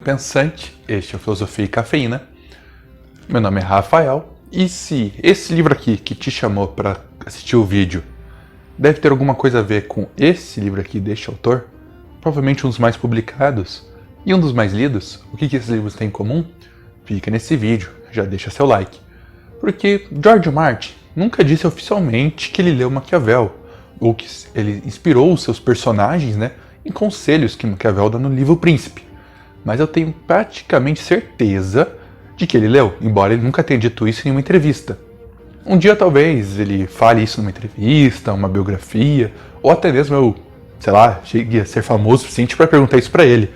pensante, este é o Filosofia e Cafeína. Meu nome é Rafael, e se esse livro aqui que te chamou para assistir o vídeo deve ter alguma coisa a ver com esse livro aqui deste autor, provavelmente um dos mais publicados e um dos mais lidos, o que esses livros têm em comum? Fica nesse vídeo, já deixa seu like. Porque George Martin nunca disse oficialmente que ele leu Maquiavel, ou que ele inspirou os seus personagens, em conselhos que Maquiavel dá no livro O Príncipe. Mas eu tenho praticamente certeza de que ele leu, embora ele nunca tenha dito isso em uma entrevista. Um dia talvez ele fale isso numa entrevista, uma biografia, ou até mesmo eu, chegue a ser famoso o suficiente para perguntar isso para ele.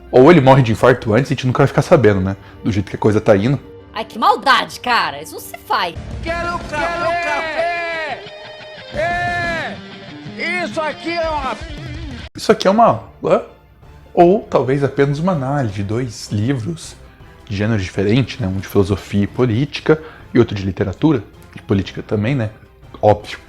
Ou ele morre de infarto antes e a gente nunca vai ficar sabendo, do jeito que a coisa tá indo. Ai, que maldade, cara! Isso não se faz! Quero café! Isso aqui é uma aula, ou talvez apenas uma análise de dois livros de gêneros diferentes, um de filosofia e política e outro de literatura, e política também, óbvio.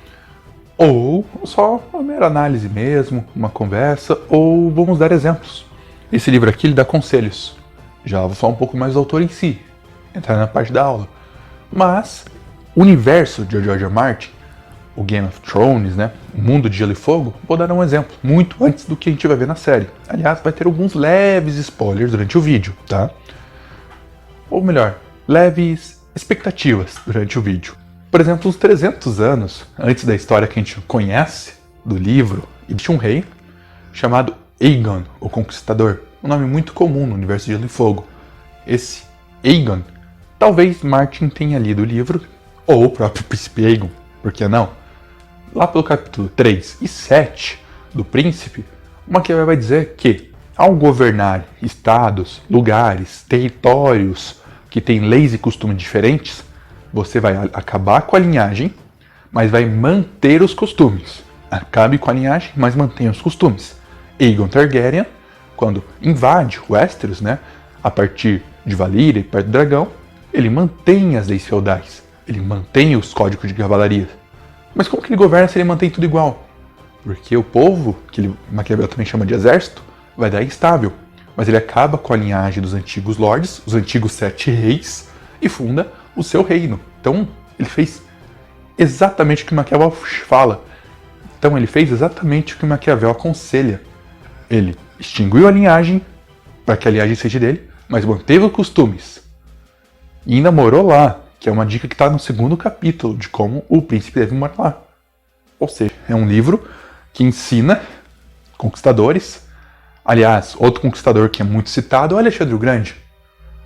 Ou só uma mera análise mesmo, uma conversa, ou vamos dar exemplos. Esse livro aqui ele dá conselhos. Já vou falar um pouco mais do autor em si, entrar na parte da aula. Mas o universo de George Martin, o Game of Thrones, o mundo de Gelo e Fogo, vou dar um exemplo, muito antes do que a gente vai ver na série. Aliás, vai ter alguns leves spoilers durante o vídeo, tá? Ou melhor, leves expectativas durante o vídeo. Por exemplo, uns 300 anos antes da história que a gente conhece do livro, existe um rei chamado Aegon, o Conquistador, um nome muito comum no universo de Gelo e Fogo. Esse Aegon, talvez Martin tenha lido o livro, ou o próprio Príncipe Aegon, por que não? Lá pelo capítulo 3 e 7 do Príncipe, Maquiavel vai dizer que, ao governar estados, lugares, territórios que têm leis e costumes diferentes, você vai acabar com a linhagem, mas vai manter os costumes. Acabe com a linhagem, mas mantenha os costumes. Aegon Targaryen, quando invade Westeros, a partir de Valíria e perto do dragão, ele mantém as leis feudais, ele mantém os códigos de cavalaria. Mas como que ele governa se ele mantém tudo igual? Porque o povo, que Maquiavel também chama de exército, vai dar instável. Mas ele acaba com a linhagem dos antigos lords, os antigos 7 reis, e funda o seu reino. Então, ele fez exatamente o que Maquiavel fala. Então, ele fez exatamente o que Maquiavel aconselha. Ele extinguiu a linhagem, para que a linhagem seja dele, mas manteve os costumes. E ainda morou lá, que é uma dica que está no segundo capítulo, de como o príncipe deve morar lá. Ou seja, é um livro que ensina conquistadores. Aliás, outro conquistador que é muito citado é o Alexandre o Grande.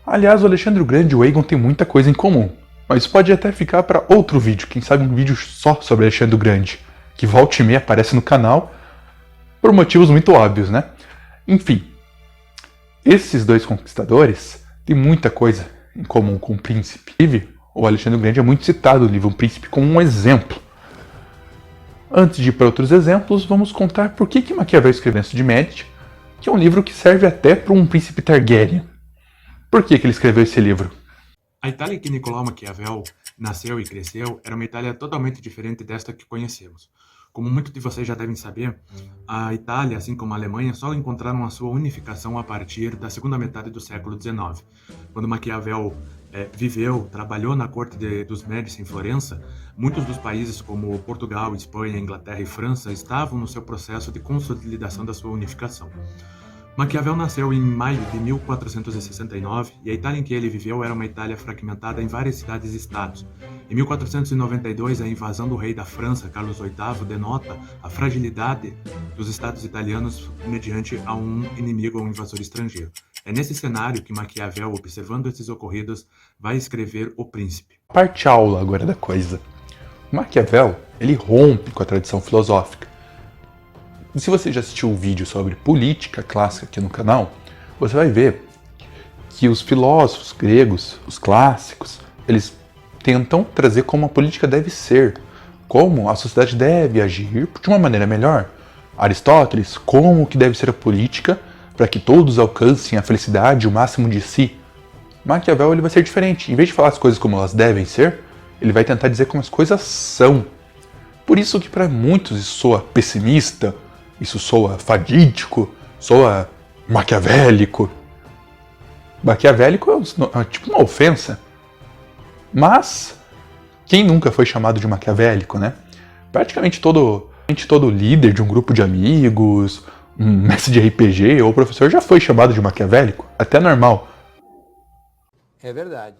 Aliás, o Alexandre o Grande e o Aegon têm muita coisa em comum. Mas isso pode até ficar para outro vídeo, quem sabe um vídeo só sobre Alexandre o Grande, que volta e meia aparece no canal por motivos muito óbvios, Enfim, esses dois conquistadores têm muita coisa em comum com o príncipe. O Alexandre o Grande é muito citado no livro O Príncipe como um exemplo. Antes de ir para outros exemplos, vamos contar por que Maquiavel escreveu Lenço de Medici, que é um livro que serve até para um príncipe Targaryen. Por que ele escreveu esse livro? A Itália em que Nicolau Maquiavel nasceu e cresceu era uma Itália totalmente diferente desta que conhecemos. Como muitos de vocês já devem saber, a Itália, assim como a Alemanha, só encontraram a sua unificação a partir da segunda metade do século XIX. Quando Maquiavel trabalhou na corte dos Médici em Florença, muitos dos países como Portugal, Espanha, Inglaterra e França estavam no seu processo de consolidação da sua unificação. Maquiavel nasceu em maio de 1469 e a Itália em que ele viveu era uma Itália fragmentada em várias cidades e estados. Em 1492, a invasão do rei da França, Carlos VIII, denota a fragilidade dos estados italianos mediante a um inimigo ou um invasor estrangeiro. É nesse cenário que Maquiavel, observando esses ocorridos, vai escrever O Príncipe. Parte aula agora da coisa. Maquiavel, ele rompe com a tradição filosófica. E se você já assistiu um vídeo sobre política clássica aqui no canal, você vai ver que os filósofos gregos, os clássicos, eles tentam trazer como a política deve ser, como a sociedade deve agir de uma maneira melhor. Aristóteles, como que deve ser a política para que todos alcancem a felicidade, o máximo de si. Maquiavel ele vai ser diferente. Em vez de falar as coisas como elas devem ser, ele vai tentar dizer como as coisas são. Por isso que para muitos isso soa pessimista, isso soa fadídico, soa maquiavélico. Maquiavélico é tipo uma ofensa. Mas quem nunca foi chamado de maquiavélico, né? Praticamente todo líder de um grupo de amigos, um mestre de RPG ou professor já foi chamado de maquiavélico. Até normal. É verdade.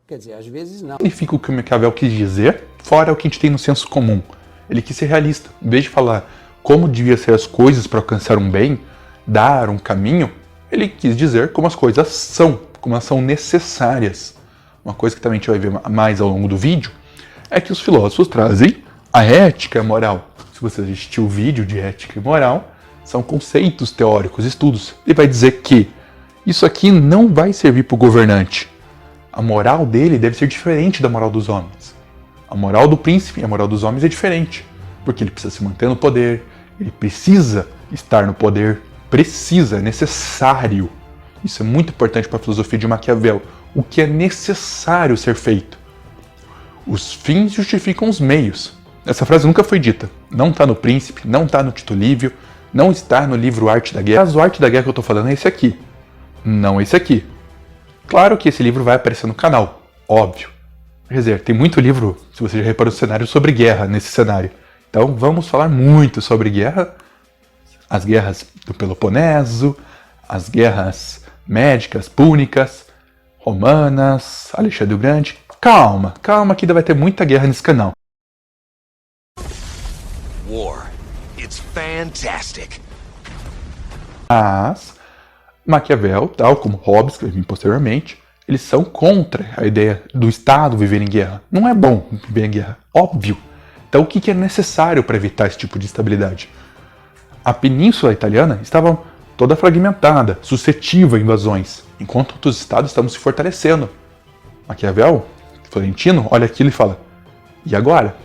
Quer dizer, às vezes não. Significa o que o Maquiavel quis dizer, fora o que a gente tem no senso comum. Ele quis ser realista. Em vez de falar como deviam ser as coisas para alcançar um bem, dar um caminho, ele quis dizer como as coisas são, como elas são necessárias. Uma coisa que também a gente vai ver mais ao longo do vídeo é que os filósofos trazem a ética e a moral. Se você assistiu o vídeo de ética e moral, são conceitos teóricos, estudos. Ele vai dizer que isso aqui não vai servir para o governante. A moral dele deve ser diferente da moral dos homens. A moral do príncipe e a moral dos homens é diferente, porque ele precisa se manter no poder, ele precisa estar no poder, é necessário. Isso é muito importante para a filosofia de Maquiavel. O que é necessário ser feito. Os fins justificam os meios. Essa frase nunca foi dita. Não está no Príncipe, não está no Tito Livio, não está no livro Arte da Guerra. Mas o Arte da Guerra que eu estou falando é esse aqui, não esse aqui. Claro que esse livro vai aparecer no canal, óbvio. Quer dizer, tem muito livro, se você já reparou, cenário sobre guerra nesse cenário. Então vamos falar muito sobre guerra. As guerras do Peloponeso, as guerras médicas, púnicas, romanas, Alexandre o Grande. Calma que ainda vai ter muita guerra nesse canal. War. It's fantastic. Mas Maquiavel, tal como Hobbes, que vai vir posteriormente, eles são contra a ideia do Estado viver em guerra. Não é bom viver em guerra, óbvio. Então o que é necessário para evitar esse tipo de instabilidade? A Península Italiana estava toda fragmentada, suscetível a invasões, enquanto outros estados estavam se fortalecendo. Maquiavel, Florentino, olha aquilo e fala, e agora?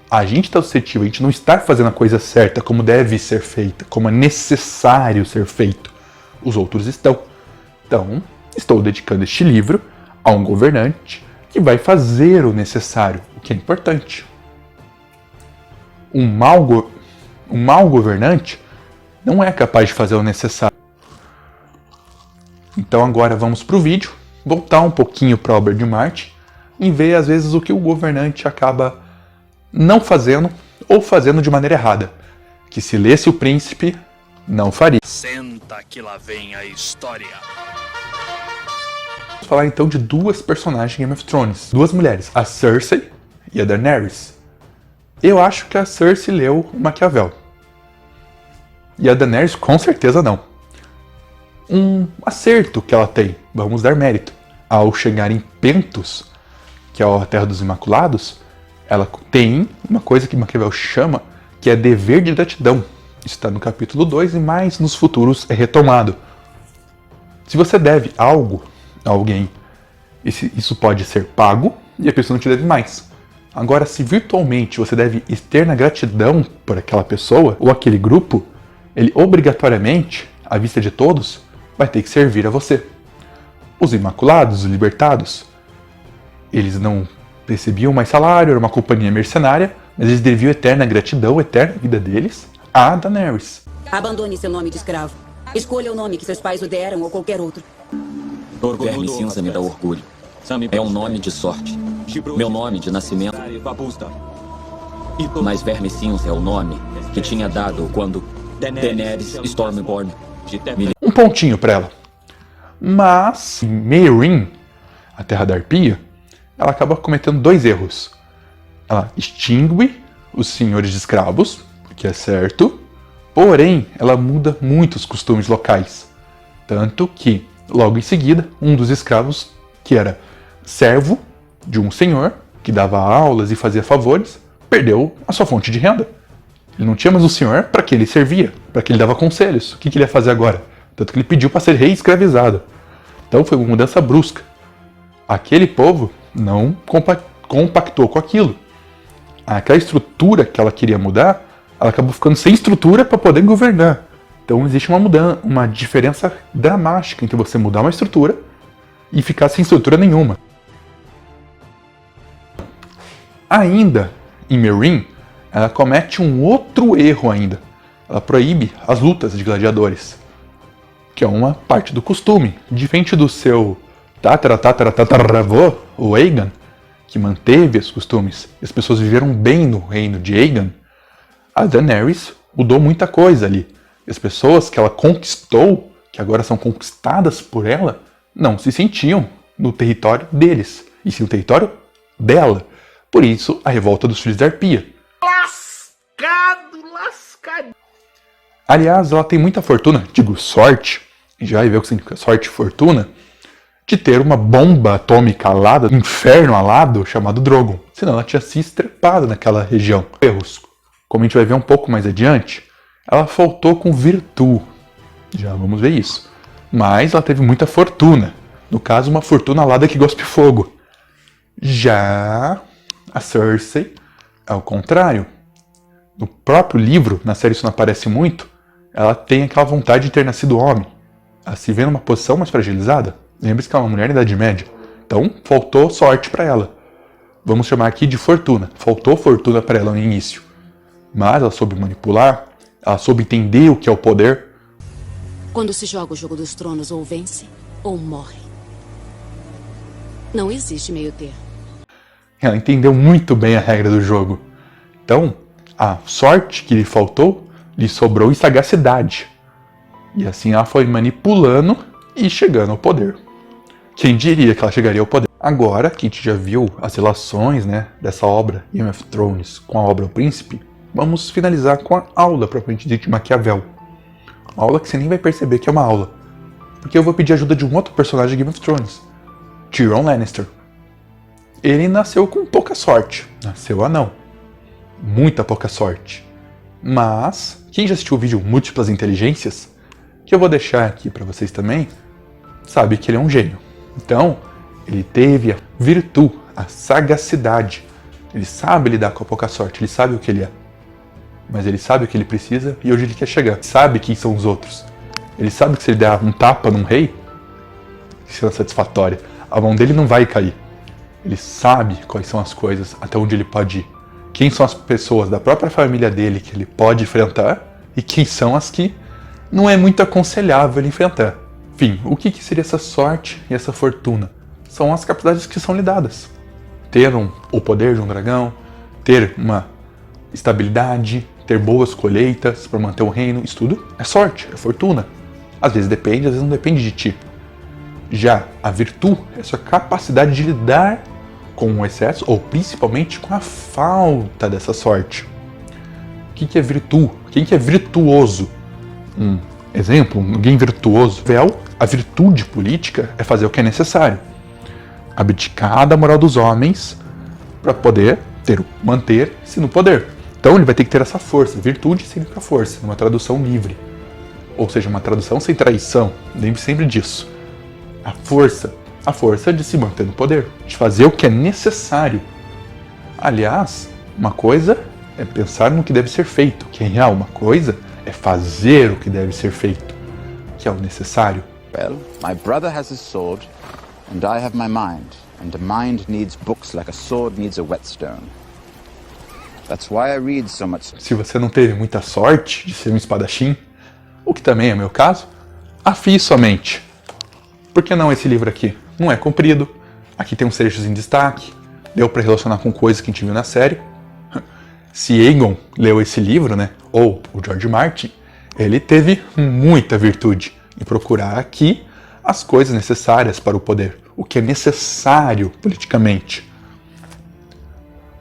A gente está suscetível, a gente não está fazendo a coisa certa como deve ser feita, como é necessário ser feito. Os outros estão. Então, estou dedicando este livro a um governante que vai fazer o necessário, o que é importante. Um mau governante não é capaz de fazer o necessário. Então agora vamos para o vídeo, voltar um pouquinho para a obra de Martin e ver às vezes o que o governante acaba não fazendo ou fazendo de maneira errada, que se lesse o Príncipe não faria. Senta que lá vem a história. Vamos falar então de duas personagens de Game of Thrones, duas mulheres, a Cersei e a Daenerys. Eu acho que a Cersei leu o Maquiavel. E a Daenerys com certeza não. Um acerto que ela tem, vamos dar mérito. Ao chegar em Pentos, que é a Terra dos Imaculados, ela tem uma coisa que Maquiavel chama que é dever de gratidão. Isso está no capítulo 2 e mais nos futuros é retomado. Se você deve algo a alguém, isso pode ser pago e a pessoa não te deve mais. Agora, se virtualmente você deve ter na gratidão por aquela pessoa ou aquele grupo, ele obrigatoriamente, à vista de todos, vai ter que servir a você. Os Imaculados, os Libertados, eles não recebiam mais salário, era uma companhia mercenária, mas eles deviam eterna gratidão, eterna vida deles, a Daenerys. Abandone seu nome de escravo. Escolha o nome que seus pais o deram ou qualquer outro. Verme cinza me dá orgulho. É um nome de sorte. Meu nome de nascimento. Mas Verme cinza é o nome que tinha dado quando Daenerys Stormborn me... Um pontinho pra ela. Mas, em Meereen, a Terra da Arpia, ela acaba cometendo dois erros. Ela extingue os senhores de escravos, o que é certo, porém, ela muda muito os costumes locais. Tanto que, logo em seguida, um dos escravos, que era servo de um senhor, que dava aulas e fazia favores, perdeu a sua fonte de renda. Ele não tinha mais o senhor para que ele servia, para que ele dava conselhos. O que ele ia fazer agora? Tanto que ele pediu para ser reescravizado. Então foi uma mudança brusca. Aquele povo não compactou com aquilo. Aquela estrutura que ela queria mudar, ela acabou ficando sem estrutura para poder governar. Então existe uma diferença dramática entre você mudar uma estrutura e ficar sem estrutura nenhuma. Ainda em Meereen, ela comete um outro erro ainda. Ela proíbe as lutas de gladiadores. que é uma parte do costume. Diferente do seu tataravô, o Aegon, que manteve os costumes, e as pessoas viveram bem no reino de Aegon, a Daenerys mudou muita coisa ali. As pessoas que ela conquistou, que agora são conquistadas por ela, não se sentiam no território deles, e sim no território dela. Por isso, a revolta dos filhos da Arpia. Lascado! Aliás, ela tem muita fortuna, digo sorte, já vai ver o que significa sorte e fortuna, de ter uma bomba atômica alada, um inferno alado, chamado Drogon. Senão ela tinha se estrepado naquela região. Erros. Como a gente vai ver um pouco mais adiante, ela faltou com virtude. Já vamos ver isso. Mas ela teve muita fortuna. No caso, uma fortuna alada que gospe fogo. Já a Cersei é o contrário. No próprio livro, na série isso não aparece muito, ela tem aquela vontade de ter nascido homem. Ela se vê numa posição mais fragilizada. Lembre-se que ela é uma mulher na Idade Média. Então, faltou sorte para ela. Vamos chamar aqui de fortuna. Faltou fortuna para ela no início. Mas ela soube manipular, ela soube entender o que é o poder. Quando se joga o jogo dos tronos, ou vence, ou morre. Não existe meio termo. Ela entendeu muito bem a regra do jogo. Então, a sorte que lhe faltou, lhe sobrou em sagacidade. E assim ela foi manipulando e chegando ao poder. Quem diria que ela chegaria ao poder? Agora que a gente já viu as relações, dessa obra Game of Thrones com a obra O Príncipe, vamos finalizar com a aula propriamente dita de Maquiavel. Uma aula que você nem vai perceber que é uma aula. Porque eu vou pedir ajuda de um outro personagem de Game of Thrones. Tyrion Lannister. Ele nasceu com pouca sorte. Nasceu anão. Muita pouca sorte. Mas, quem já assistiu o vídeo Múltiplas Inteligências, que eu vou deixar aqui para vocês também, sabe que ele é um gênio. Então, ele teve a virtude, a sagacidade. Ele sabe lidar com a pouca sorte, ele sabe o que ele é. Mas ele sabe o que ele precisa e onde ele quer chegar. Ele sabe quem são os outros. Ele sabe que se ele der um tapa num rei, isso é satisfatória, a mão dele não vai cair. Ele sabe quais são as coisas, até onde ele pode ir. Quem são as pessoas da própria família dele que ele pode enfrentar e quem são as que não é muito aconselhável ele enfrentar. Enfim, o que seria essa sorte e essa fortuna? São as capacidades que são lhe dadas. Ter o poder de um dragão, ter uma estabilidade, ter boas colheitas para manter o reino, isso tudo é sorte, é fortuna. Às vezes depende, às vezes não depende de ti. Já a virtude é a sua capacidade de lidar com o excesso, ou principalmente com a falta dessa sorte. O que é virtude? Quem que é virtuoso? Um exemplo, alguém virtuoso. A virtude política é fazer o que é necessário. Abdicar da moral dos homens para poder manter-se no poder. Então ele vai ter que ter essa força. Virtude significa força, numa tradução livre. Ou seja, uma tradução sem traição. Lembre sempre disso. A força de se manter no poder, de fazer o que é necessário. Aliás, uma coisa é pensar no que deve ser feito, que é real. Uma coisa é fazer o que deve ser feito, que é o necessário. Well, my brother has his sword, and I have my mind, and a mind needs books like a sword needs a whetstone. That's why I read so much. Se você não teve muita sorte de ser um espadachim, o que também é meu caso, afie sua mente. Por que não esse livro aqui? Não é comprido, aqui tem uns trechos em destaque, deu para relacionar com coisas que a gente viu na série. Se Aegon leu esse livro, ou o George Martin, ele teve muita virtude em procurar aqui as coisas necessárias para o poder, o que é necessário politicamente.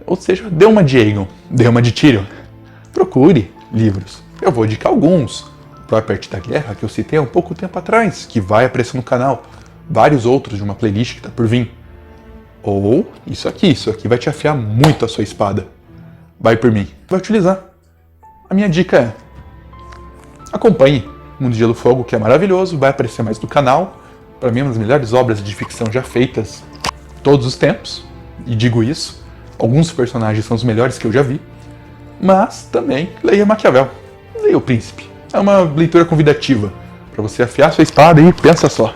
Ou seja, dê uma de Aegon, dê uma de Tyrion. Procure livros. Eu vou indicar alguns. O próprio Arte da Guerra, que eu citei há um pouco tempo atrás, que vai aparecer no canal. Vários outros de uma playlist que está por vir. Ou isso aqui vai te afiar muito a sua espada. Vai por mim. Vai utilizar. A minha dica é: acompanhe Mundo de Gelo e Fogo, que é maravilhoso, vai aparecer mais no canal. Para mim, é uma das melhores obras de ficção já feitas todos os tempos. E digo isso, alguns personagens são os melhores que eu já vi. Mas também leia Maquiavel, leia O Príncipe. É uma leitura convidativa para você afiar sua espada e pensa só.